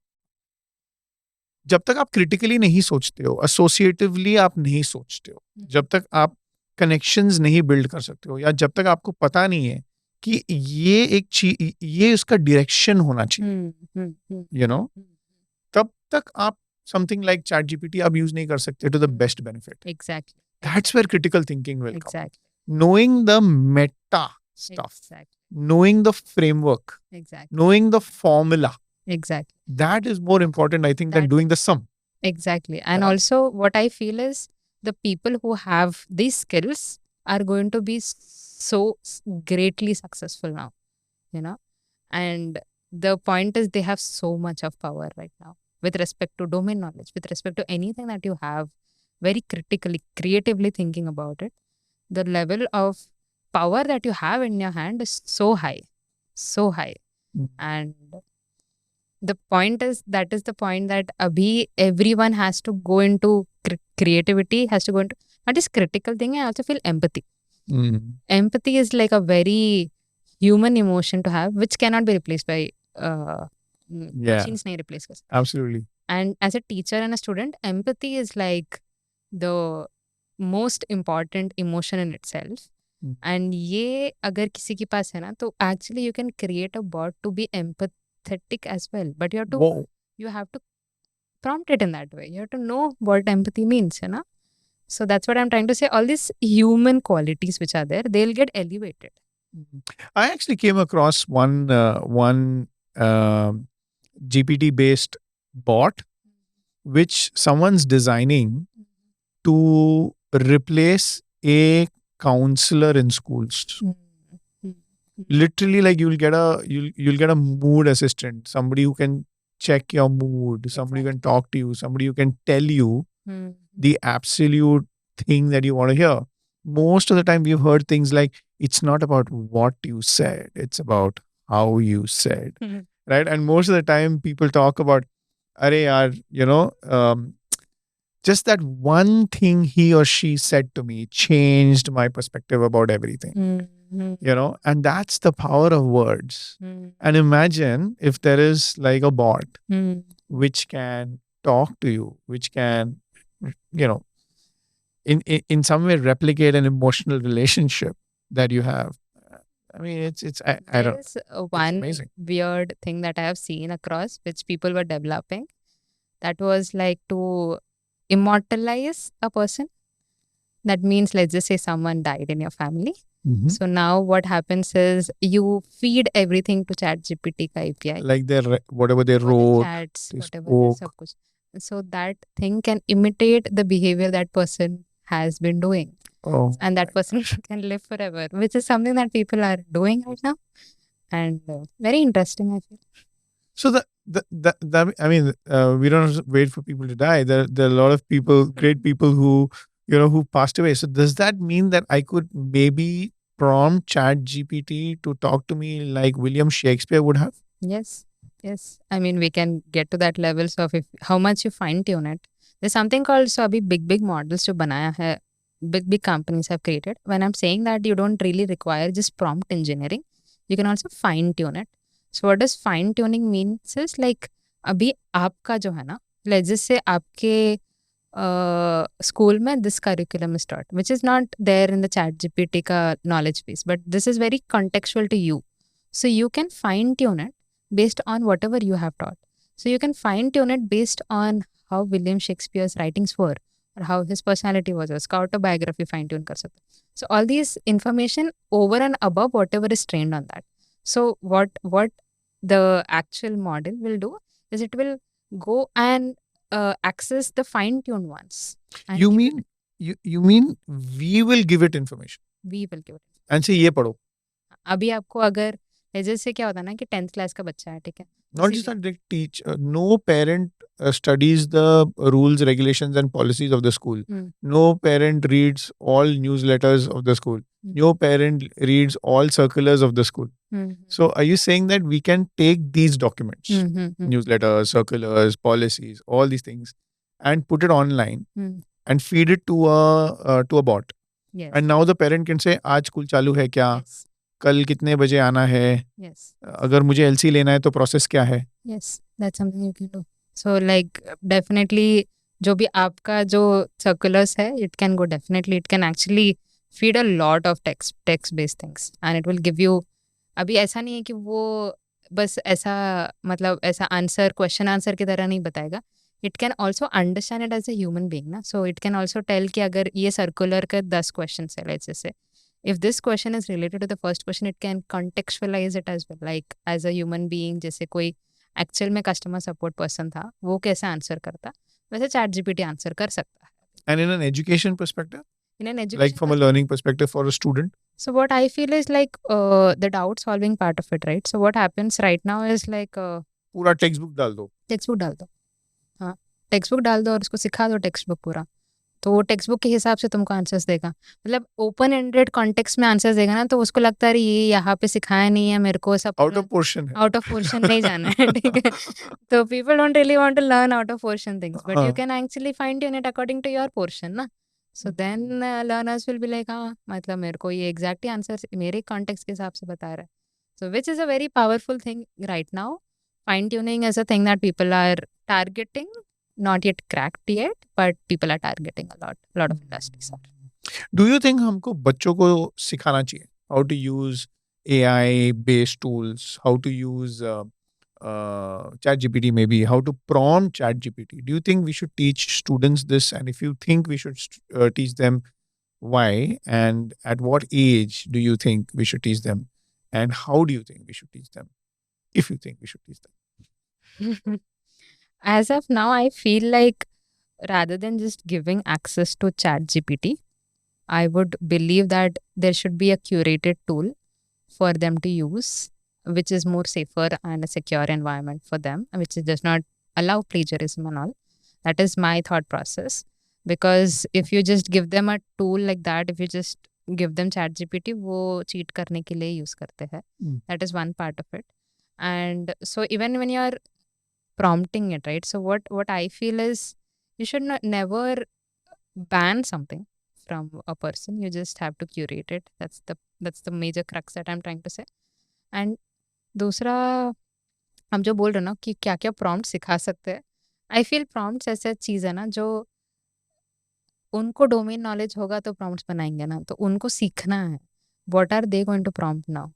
जब तक आप critically नहीं सोचते हो, associatively आप नहीं सोचते हो, जब तक आप connections नहीं build कर सकते हो, या जब तक आपको पता नहीं है कि ये उसका direction होना चाहिए, तब तक आप something like ChatGPT आप use नहीं कर सकते to the best benefit. Exactly. That's where critical thinking will come. Knowing the meta stuff, knowing the framework, knowing the formula, Exactly. That is more important, I think, than That doing the sum. exactly. And Yeah. also, what I feel is the people who have these skills are going to be so greatly successful now, you know. And the point is, they have so much of power right now with respect to domain knowledge, with respect to anything that you have, very critically, creatively thinking about it. The level of power that you have in your hand is so high, so high. Mm. And the point is, that is the point that abhi everyone has to go into creativity, has to go into not just critical thing. I also feel empathy. Mm. Empathy is like a very human emotion to have, which cannot be replaced by Yeah, machines. Nahi replace kar sakte. absolutely. And as a teacher and a student, empathy is like the most important emotion in itself. Mm. And ये अगर किसी के पास है ना, तो actually you can create a bot to be empathetic as well. But Whoa. you have to prompt it in that way. You have to know what empathy means, you know. So that's what I'm trying to say. All these human qualities which are there, they'll get elevated. Mhm. I actually came across one GPT based bot which someone's designing to replace a counselor in schools. Mm, mm, mm. Literally, like you'll get a mood assistant, somebody who can check your mood, somebody who Exactly. can talk to you, somebody who can tell you Mm, the absolute thing that you want to hear. Most of the time, we've heard things like, it's not about what you said, it's about how you said, mm. right? And most of the time, people talk about, Are yaar, just that one thing he or she said to me changed my perspective about everything, Mm, mm, and that's the power of words. mm, And imagine if there is like a bot mm. which can talk to you, which can, you know, in some way replicate an emotional relationship that you have. I mean, I There don't, is it's one amazing. weird thing that I have seen across which people were developing. That was like to immortalize a person. That means, let's just say someone died in your family. Mhm. So now what happens is you feed everything to ChatGPT ka API. Like whatever they Whatever the wrote, chats, they whatever the spoke. sab kuch. So that thing can imitate the behavior that person has been doing. Oh And my that person can live forever, which is something that people are doing right now. And very interesting, I feel. So I mean, we don't have to wait for people to die. There are a lot of people, great people who who passed away. So does that mean that I could maybe prompt Chat GPT to talk to me like William Shakespeare would have? Yes, yes. I mean, we can get to that levels of if how much you fine tune it. There's something called so abhi big models जो बनाया है, big companies have created. When I'm saying that you don't really require just prompt engineering, you can also fine tune it. So what does fine tuning means is like अभी आपका जो है ना, let's just say आपके school में this curriculum is taught, which is not there in the chat GPT का knowledge base, but this is very contextual to you. So you can fine tune it based on whatever you have taught. So you can fine tune it based on how William Shakespeare's writings were or how his personality was. उसका autobiography fine tune कर सकते. So all these information over and above whatever is trained on that. So what the actual model will do is it will go and access the fine tuned ones and You give it. mean you mean we will give it information We will give it. and say ये पढ़ो. अभी आपको अगर जैसे क्या होता है ना कि 10th क्लास का बच्चा है, ठीक है, Not just that they teach. No parent studies the rules, regulations, and policies of the school. Mm, No parent reads all newsletters of the school. mm, No parent reads all circulars of the school. mm, So, are you saying that we can take these documents, mm. newsletters, circulars, policies, all these things, and put it online Mm. and feed it to a bot? Yes, And now the parent can say, आज school चालू है क्या? yes, कल कितने बजे आना है? yes, अगर मुझे एलसी लेना है तो प्रोसेस क्या है? yes. That's something you can do. So like definitely जो भी आपका जो circulars है, it can go definitely. It can actually feed a lot of text based things and it will give you. अभी ऐसा नहीं है कि वो बस ऐसा मतलब ऐसा आंसर क्वेश्चन आंसर की तरह नहीं बताएगा. It can also understand it as a human being ना. So it can also tell कि अगर ये सर्कुलर के 10 क्वेश्चन है, लेट्स जैसे if this question is related to the first question, it can contextualize it as well, like as a human being. जैसे कोई actual में कस्टमर सपोर्ट पर्सन था वो कैसे आंसर करता, वैसे चैट जीपीटी आंसर कर सकता है। And in an education perspective, in an like education from a learning perspective for a student? so what I feel is like the doubt solving part of it, right? So what happens right now is like पूरा text book डाल दो. Text book डाल दो, हाँ text book डाल दो और उसको सिखा दो टेक्स्ट बुक पूरा, तो वो टेक्स्ट बुक के हिसाब से तुमको आंसर्स देगा। मतलब ओपन एंडेड कॉन्टेक्स्ट में आंसर्स देगा ना, तो उसको लगता है ये यहाँ पे सिखाया नहीं है मेरे को, सब आउट ऑफ पोर्शन है. आउट ऑफ पोर्शन नहीं जाना है, ठीक है। तो people don't really want to learn out of portion things, but you can actually fine tune it according to your portion ना। So then learners will be like हाँ मतलब मेरे को ये एग्जैक्टली आंसर मेरे कॉन्टेक्स्ट के हिसाब से बता रहा है। So which is a very powerful thing right now. Fine tuning is a thing that people are targeting, not yet cracked yet, but people are targeting a lot of industries are. Do you think हमको बच्चों को सिखाना चाहिए how to use AI based tools, how to use ChatGPT, maybe how to prompt ChatGPT? Do you think we should teach students this? And if you think we should teach them, why? And at what age do you think we should teach them? And how do you think we should teach them? If you think we should teach them. As of now, I feel like rather than just giving access to ChatGPT, I would believe that there should be a curated tool for them to use, which is more safer and a secure environment for them, which does not allow plagiarism and all. That is my thought process. Because if you just give them a tool like that, if you just give them ChatGPT, वो cheat करने के लिए use करते हैं. That is one part of it. And so even when you are prompting it, right? So what I feel is you should not never ban something from a person. You just have to curate it. That's the major crux that I'm trying to say. And दूसरा हम जो बोल रहे ना कि क्या क्या prompt सिखा सकते हैं, आई फील प्रॉम्प्ट्स ऐसा चीज़ है ना जो उनको डोमेन नॉलेज होगा तो प्रॉम्प्ट्स बनाएंगे ना, तो उनको सीखना है what are they going to prompt now.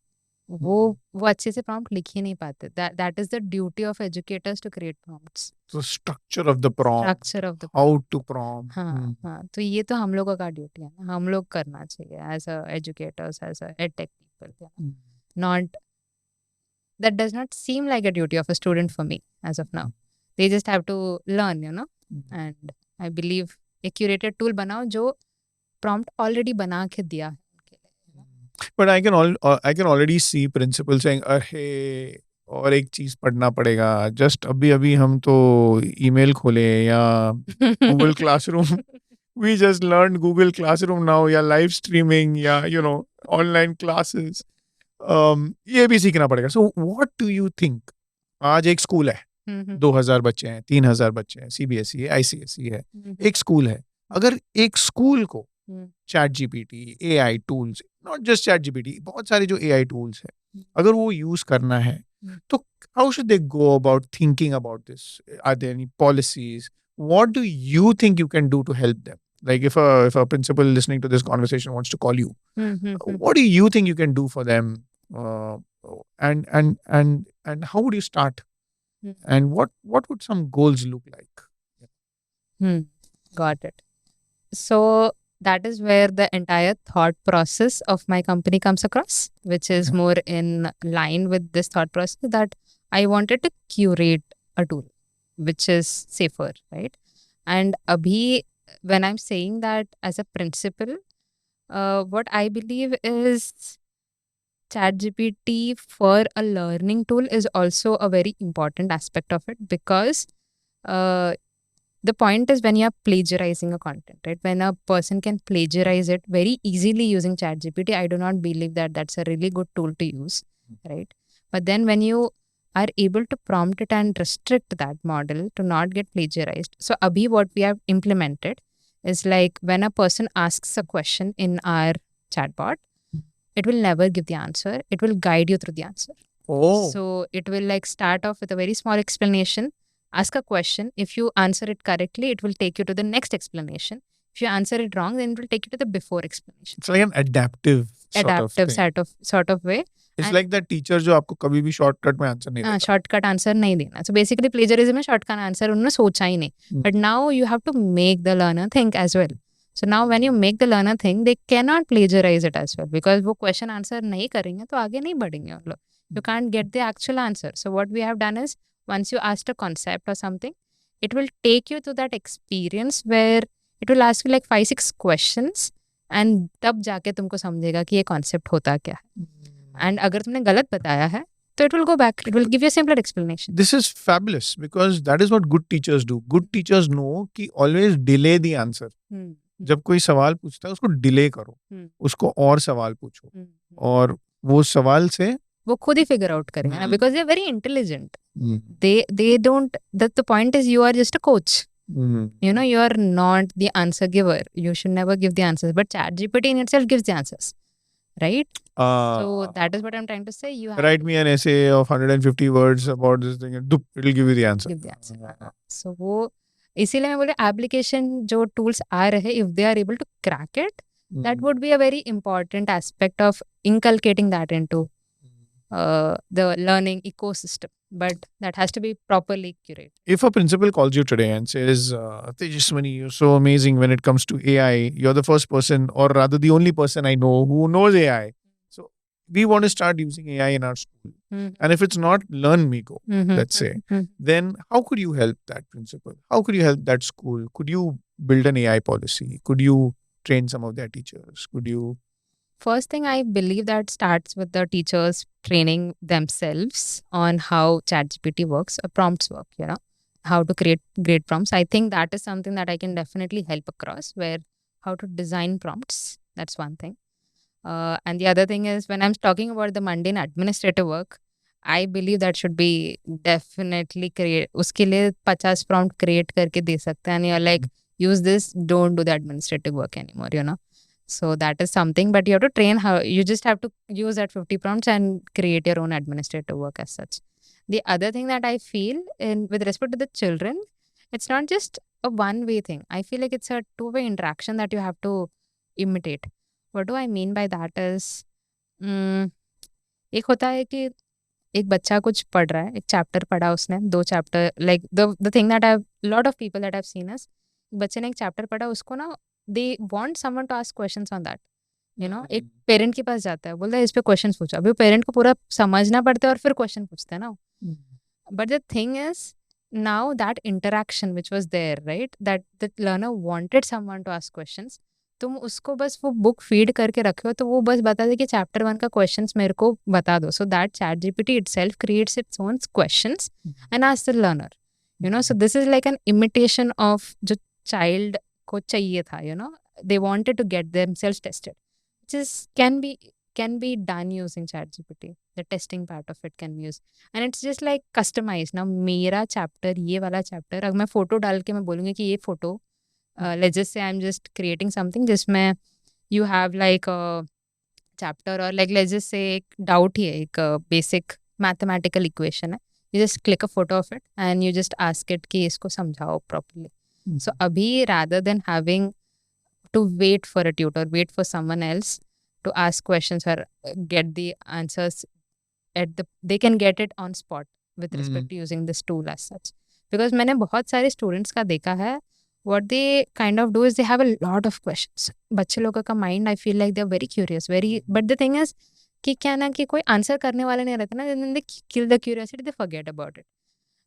वो अच्छे से प्रॉम्प्ट लिख ही नहीं पाते। That is the duty of educators to create prompts. So structure of the prompt, structure of the how to prompt. हाँ हाँ, तो ये तो हम लोगों का ड्यूटी है ना, हम लोग करना चाहिए as a educators, as a edtech people. Not that does not seem like a duty of a student for me as of now. They just have to learn, you know. And I believe a curated tool बनाओ जो prompt already बना के दिया है उनके लिए। But I can already see principal saying, अरे और एक चीज पढ़ना पड़ेगा, जस्ट अभी अभी हम तो ईमेल खोले या Google classroom, we just learned Google Classroom now, या लाइव स्ट्रीमिंग या ऑनलाइन क्लासेस, ये भी सीखना पड़ेगा। So what do you think? आज एक स्कूल है, 2000 बच्चे हैं, 3000 बच्चे हैं, सीबीएसई है, आईसीएसई है, एक स्कूल है। अगर एक स्कूल को chat GPT, AI tools, not just chat GPT, बहुत सारे जो एआई टूल्स है, अगर वो यूज करना है, तो how should they go about thinking about this? Are there any policies? What do you think you can do to help them? Like if a principal listening to this conversation wants to call you, what do you think you can do for them? Uh, and how would you start? And what would some goals look like? Got it. So that is where the entire thought process of my company comes across, which is more in line with this thought process, that I wanted to curate a tool which is safer, right? And abhi, when I'm saying that as a principle, what I believe is ChatGPT for a learning tool is also a very important aspect of it, because the point is when you're plagiarizing a content, right? When a person can plagiarize it very easily using ChatGPT, I do not believe that that's a really good tool to use, right? But then when you are able to prompt it and restrict that model to not get plagiarized. So abhi what we have implemented is like when a person asks a question in our chatbot, it will never give the answer. It will guide you through the answer. Oh. So it will like start off with a very small explanation, ask a question. If you answer it correctly, it will take you to the next explanation. If you answer it wrong, then it will take you to the before explanation. It's like an adaptive sort of way. It's like that teacher जो आपको कभी भी shortcut में answer नहीं देता। Shortcut answer नहीं देना। So basically plagiarism में शॉर्टकट आंसर उन्होंने सोचा ही नहीं. But now you have to make the learner think as well. So now when you make the learner think, they cannot plagiarize it as well, because वो question answer नहीं करेंगे तो आगे नहीं बढ़ेंगे उन लोग. You can't get the actual answer. So what we have done is once you asked a concept or something, it will take you to that experience where it will ask you like 5-6 questions, and तब जाके तुमको समझेगा कि ये concept होता क्या है. And अगर तुमने गलत बताया है, तो it will go back. It will give you a simpler explanation. This is fabulous because that is what good teachers do. Good teachers know कि always delay the answer. जब कोई सवाल पूछता है उसको डिले करो, उसको और सवाल पूछो, और वो सवाल से वो खुद ही फिगर आउट करेंगे ना, because they are very intelligent. they don't, that the point is you are just a coach. You know, you are not the answer giver. You should never give the answers, but ChatGPT in itself gives the answers, right? So that is what I'm trying to say. You have write me an essay of 150 words about this thing and it'll give you the answer. give the answer. So वो इसीलिए मैं बोले application जो tools आ रहे, if they are able to crack it, that would be a very important aspect of inculcating that into the learning ecosystem, but that has to be properly curated. If a principal calls you today and says, Tejaswani, you're so amazing when it comes to AI, you're the first person, or rather the only person I know who knows AI. So we want to start using AI in our school. And if it's not Learn Me Go, let's say, then how could you help that principal? How could you help that school? Could you build an AI policy? Could you train some of their teachers? Could you? First thing, I believe that starts with the teachers training themselves on how ChatGPT works, prompts work, you know, how to create great prompts. I think that is something that I can definitely help across, where how to design prompts. That's one thing. And the other thing is, when I'm talking about the mundane administrative work, I believe that should be definitely create. उसके लिए 50 prompt create करके दे सकते हैं, and you're like, use this, don't do the administrative work anymore, you know. So that is something, but you have to train how. You just have to use that 50 prompts and create your own administrative work as such. The other thing that I feel in with respect to the children, it's not just a one-way thing. I feel like it's a two-way interaction that you have to imitate. What do I mean by that is, एक होता है कि एक बच्चा कुछ पढ़ रहा है, एक चैप्टर पढ़ा उसने, 2 चैप्टर, like the thing that I lot of people that I have seen is, बच्चे ने एक चैप्टर पढ़ा, उसको ना they want someone to ask questions on that, you know. एक पेरेंट के पास जाता है, बोलता है इस पे क्वेश्चन पूछो. अभी पेरेंट को पूरा समझना पड़ता है और फिर क्वेश्चन पूछते हैं ना. But the thing is, now that interaction which was there, right, that the learner wanted someone to ask questions, तुम उसको बस वो बुक फीड करके रखे हो, तो वो बस बता दे कि चैप्टर 1 का क्वेश्चंस मेरे को बता दो. So that ChatGPT itself creates its own questions and asks the learner, you know. So this is like an imitation of जो child को चाहिए था, you know. They wanted to get themselves tested, which is can be done using ChatGPT. The testing part of it can be used, and it's just like customized. Now मेरा chapter, ये वाला chapter, अगर मैं photo डाल के मैं बोलूँगी कि ये photo, let's just say I'm just creating something जिसमें you have like a chapter, or like let's just say एक doubt ही है, एक basic mathematical equation है, you just click a photo of it and you just ask it कि इसको समझाओ properly. So अभी rather than having to wait for a tutor, wait for someone else to ask questions or get the answers they can get it on spot with respect to using this tool as such. Because मैंने बहुत सारे students का देखा है, what they kind of do is they have a lot of questions. बच्चे लोगों का mind, I feel like they're very curious, but the thing is कि क्या ना कि कोई आंसर करने वाला नहीं रहता ना, then they kill the curiosity, they forget about it.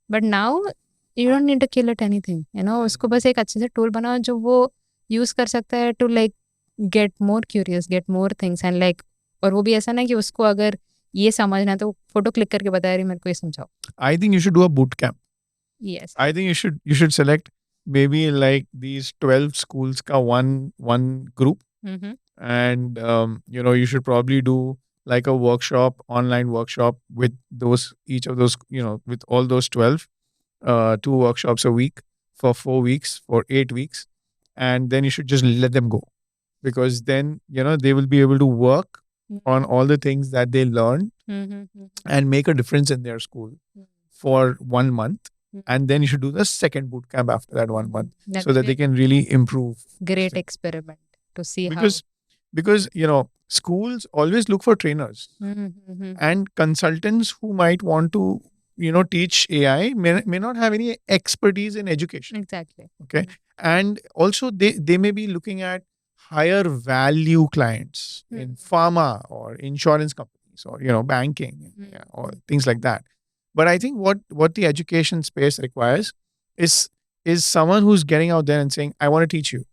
But now you don't need to kill it anything, you know. उसको बस एक अच्छे से टूल बनाओ जो वो यूज कर सकता है to like get more curious, get more things, and like, और वो भी ऐसा ना कि उसको अगर ये समझना है तो फोटो क्लिक करके बता रही मेरे को ये समझाओ. I think you should do a boot camp. Yes. I think you should select maybe like these 12 schools ka one group, and you know, you should probably do like a workshop, online workshop with those, each of those, you know, with all those 12, 2 workshops a week for 4 weeks, for 8 weeks, and then you should just let them go, because then, you know, they will be able to work on all the things that they learned and make a difference in their school for 1 month. And then you should do the second boot camp after that 1 month, so that they can really improve. Great experiment to see because you know, schools always look for trainers and consultants who might want to, you know, teach AI may not have any expertise in education. Exactly. Okay. And also they may be looking at higher value clients in pharma or insurance companies or, you know, banking, or things like that. But I think what the education space requires is is someone who's getting out there and saying, I want to teach you,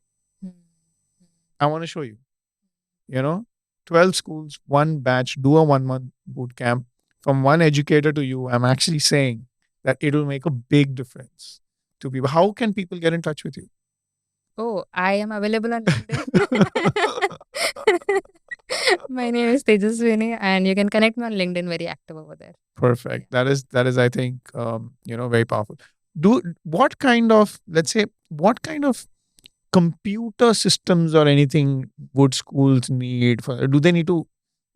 Mm. I want to show you, you know, 12 schools, one batch, do a 1 month boot camp from one educator to you. I'm actually saying that it'll make a big difference to people. How can people get in touch with you? Oh, I am available on LinkedIn. My name is Tejaswini, and you can connect me on LinkedIn. Very active over there. Yeah. Perfect. That is I think very powerful. Do what kind of, let's say, what kind of computer systems or anything would schools need for, do they need to,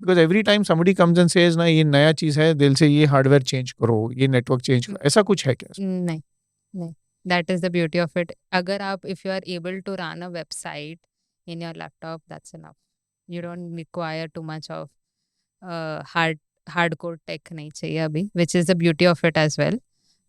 because every time somebody comes and says ना ये नया चीज है, they'll say ये hardware change करो, ये network change Mm, करो, ऐसा कुछ है क्या? नहीं, नहीं. That is the beauty of it. अगर आप if you are able to run a website in your laptop, that's enough. You don't require too much of hardcore tech नहीं चाहिए अभी, which is the beauty of it as well.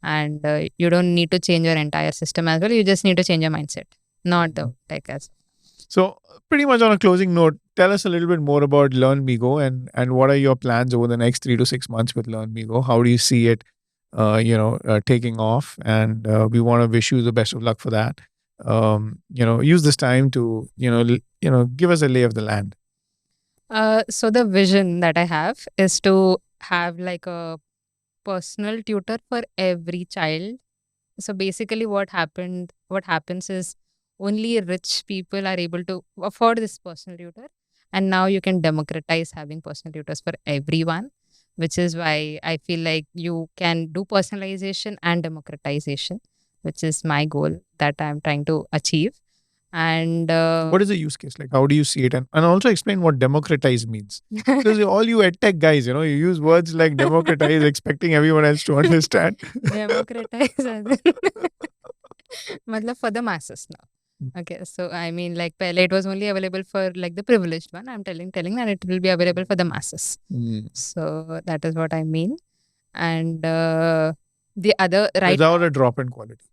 And you don't need to change your entire system as well. You just need to change your mindset, not the tech as well. So pretty much on a closing note, tell us a little bit more about Learn Migo, and what are your plans over the next 3 to 6 months with Learn Migo? How do you see it, taking off? And we want to wish you the best of luck for that. Use this time to give us a lay of the land. So the vision that I have is to have like a personal tutor for every child. So basically what happens is only rich people are able to afford this personal tutor. And now you can democratize having personal tutors for everyone, which is why I feel like you can do personalization and democratization, which is my goal that I'm trying to achieve. And What is the use case like? How do you see it? And also explain what democratize means. Because all you edtech guys, you use words like democratize, expecting everyone else to understand. democratize as in matlab for the masses now. Okay, so I mean, like, pehle it was only available for like the privileged one. I'm telling that it will be available for the masses. Mm. So that is what I mean. And the other right Without a drop in quality.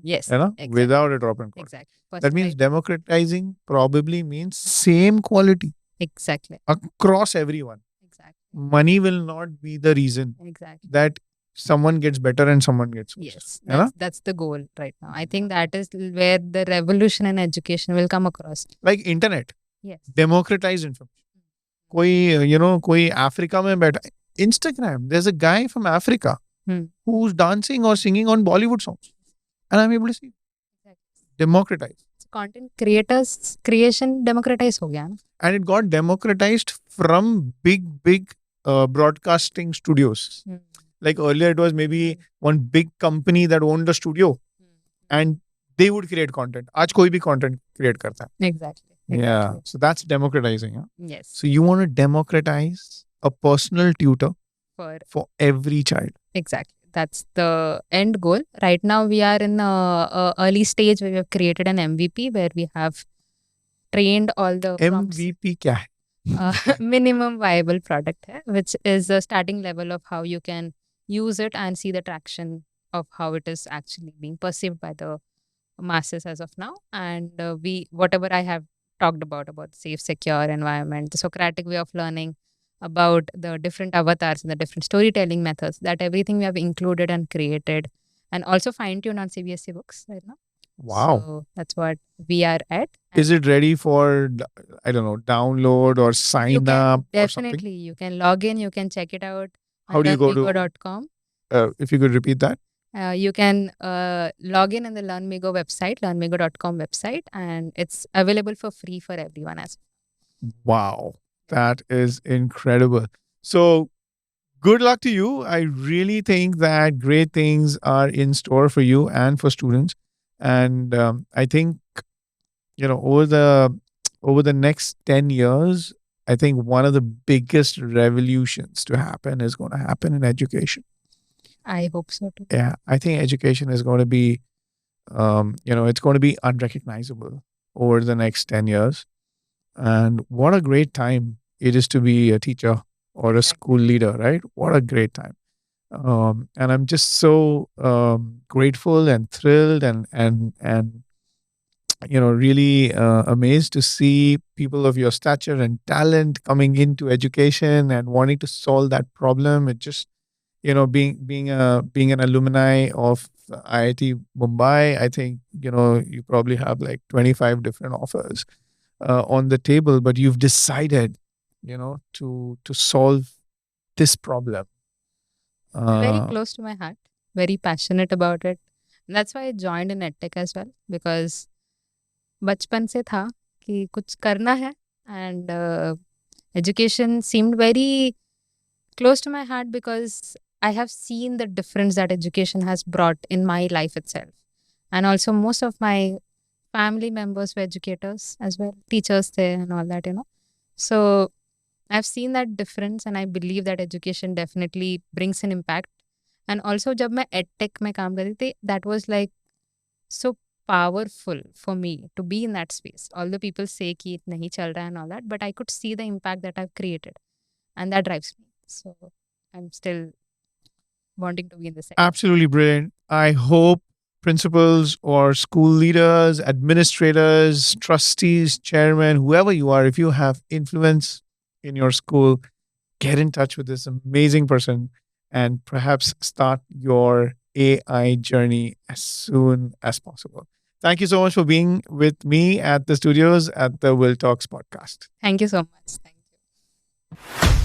yes, You know? exactly, Without a drop in quality. exactly. That means democratizing probably means same quality Exactly, across everyone. exactly, Money will not be the reason exactly. that someone gets better and someone gets worse. Yes, You know? that's the goal right now. I think that is where the revolution in education will come across. Like internet, Yes. democratize information. कोई Africa में बैठा, Instagram, there's a guy from Africa Hmm. who's dancing or singing on Bollywood songs, and I'm able to see. Democratize. Content creators creation democratize हो गया ना. And it got democratized from big broadcasting studios. Hmm. Like earlier, it was maybe one big company that owned the studio, and they would create content. आज कोई भी content create करता है. Exactly. Yeah. So that's democratizing. Huh? Yes. So you want to democratize a personal tutor For for every child. exactly. That's the end goal. Right now, we are in a early stage where we have created an MVP where we have trained all the prompts. MVP क्या है? Minimum viable product hai, which is the starting level of how you can use it and see the traction of how it is actually being perceived by the masses as of now. And whatever I have talked about safe, secure environment, the Socratic way of learning, about the different avatars and the different storytelling methods, that everything we have included and created and also fine-tuned on CBSE books right now. Wow. So that's what we are at. Is it ready for, I don't know, download or sign up or something? Definitely. You can log in, you can check it out How on do you go to, learnmigo.com. if you could repeat that? You can log in the LearnMigo website, learnmigo.com website, and it's available for free for everyone as Wow. That is incredible. So good luck to you. I really think that great things are in store for you and for students. And I think, over the next 10 years, I think one of the biggest revolutions to happen is going to happen in education. I hope so too. Yeah, I think education is going to be, it's going to be unrecognizable over the next 10 years. And what a great time it is to be a teacher or a school leader, right? What a great time. And I'm just so grateful and thrilled and really amazed to see people of your stature and talent coming into education and wanting to solve that problem. being an alumni of IIT Mumbai, I think you probably have like 25 different offers on the table, but you've decided to solve this problem. Very uh, close to my heart, very passionate about it. That's why I joined in edtech as well, because बचपन से था कि कुछ करना है, and education seemed very close to my heart because I have seen the difference that education has brought in my life itself. And also, most of my family members were educators as well, teachers there and all that. So I've seen that difference, and I believe that education definitely brings an impact. And also, जब मैं edtech में काम करती थी, that was like so powerful for me to be in that space. Although people say कि नहीं चल रहा है and all that, but I could see the impact that I've created, and that drives me. So I'm still wanting to be in this sector. Absolutely brilliant. I hope principals or school leaders, administrators, trustees, chairman, whoever you are, if you have influence in your school, get in touch with this amazing person and perhaps start your AI journey as soon as possible. Thank you so much for being with me at the studios at the Will Talks podcast. Thank you so much. Thank you.